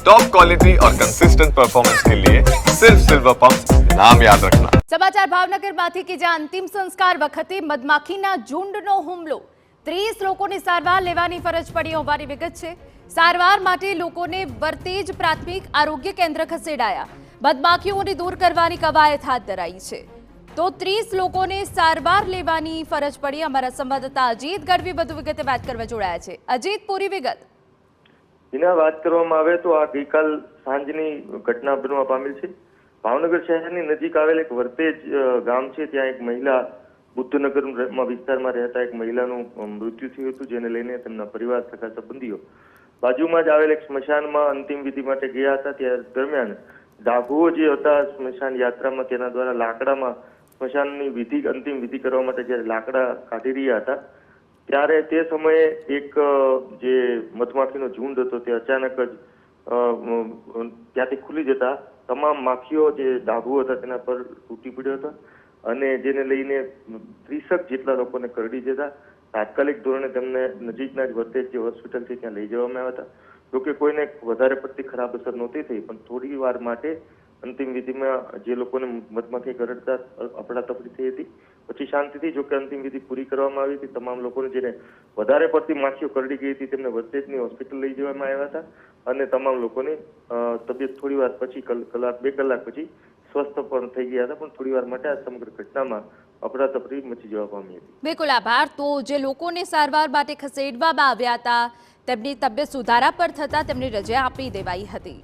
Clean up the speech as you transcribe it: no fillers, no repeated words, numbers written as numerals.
Top quality और consistent performance के लिए सिर्फ सिल्वर पंप नाम याद रखना। સમાચાર ભાવનગરમાંથી કે જ્યાં અંતિમ સંસ્કાર વખતે મધમાખીના ઝુંડનો હુમલો 30 લોકોને સારવાર લેવાની ફરજ પડી હોવાની વિગત છે। સારવાર માટે લોકોને વર્તેજ પ્રાથમિક આરોગ્ય કેન્દ્ર ખસેડાયા। મધમાખીઓને દૂર કરવાની કવાયત હાથ ધરાઈ છે તો 30 લોકોને સારવાર લેવાની ફરજ પડી। અમારા સંવાદદાતા અજીત ગઢવી વધુ વિગતે વાત કરવા જોડાયા છે। અજીત, પૂરી વિગત। જેના વાત કરવામાં આવે તો આ ગઈકાલ સાંજની ઘટના બનવા પામેલ છે। ભાવનગર શહેરની નજીક આવેલ એક વર્તેજ ગામ છે, ત્યાં એક મહિલા બુદ્ધનગર વિસ્તારમાં રહેતા એક મહિલાનું મૃત્યુ થયું હતું, જેને લઈને તેમના પરિવાર તથા સંબંધીઓ બાજુમાં જ આવેલ એક સ્મશાનમાં અંતિમ વિધિ માટે ગયા હતા। ત્યાં દરમિયાન ડાભુઓ જે હતા સ્મશાન યાત્રામાં, તેના દ્વારા લાકડામાં સ્મશાનની વિધિ અંતિમ વિધિ કરવા માટે જ્યારે લાકડા કાઢી રહ્યા હતા ત્યારે તે સમયે એક જે મધમાખીનો ઝુંડ હતો તે અચાનક જ ત્યાંથી ખુલી જતા તમામ માખીઓ જે ડાભુ હતા તેના પર તૂટી પડ્યો હતો અને જેને લઈને 30 જેટલા લોકોને કરડી જતા તાત્કાલિક ધોરણે તેમને નજીકના જ વર્તેજ જે હોસ્પિટલ છે ત્યાં લઈ જવામાં આવ્યા હતા। જોકે કોઈને વધારે પડતી ખરાબ અસર નહોતી થઈ, પણ થોડી વાર માટે અંતિમ વિધિમાં જે લોકોને મધમાખી કરડતા અફડાતફડી થઈ હતી, પછી શાંતિથી જોકે અંતિમ વિધિ પૂરી કરવામાં આવી હતી। તમામ લોકોને જેને વધારે પડતી માખીઓ કરડી ગઈ હતી તેમને વર્તેજની હોસ્પિટલ લઈ જવામાં આવ્યા હતા અને તમામ લોકોની તબિયત થોડી વાર પછી કલાક 2 કલાક પછી સ્વસ્થ પણ થઈ ગયા હતા, પણ થોડી વાર માટે આ સમગ્ર ઘટનામાં અફડાતફડી મચી જવા પામી હતી। બિલકુલ આભાર। તો જે લોકોને સારવાર માટે ખસેડવામાં આવ્યા હતા તેમની તબિયત સુધારા પર થતા તેમને રજા આપી દેવાઈ હતી।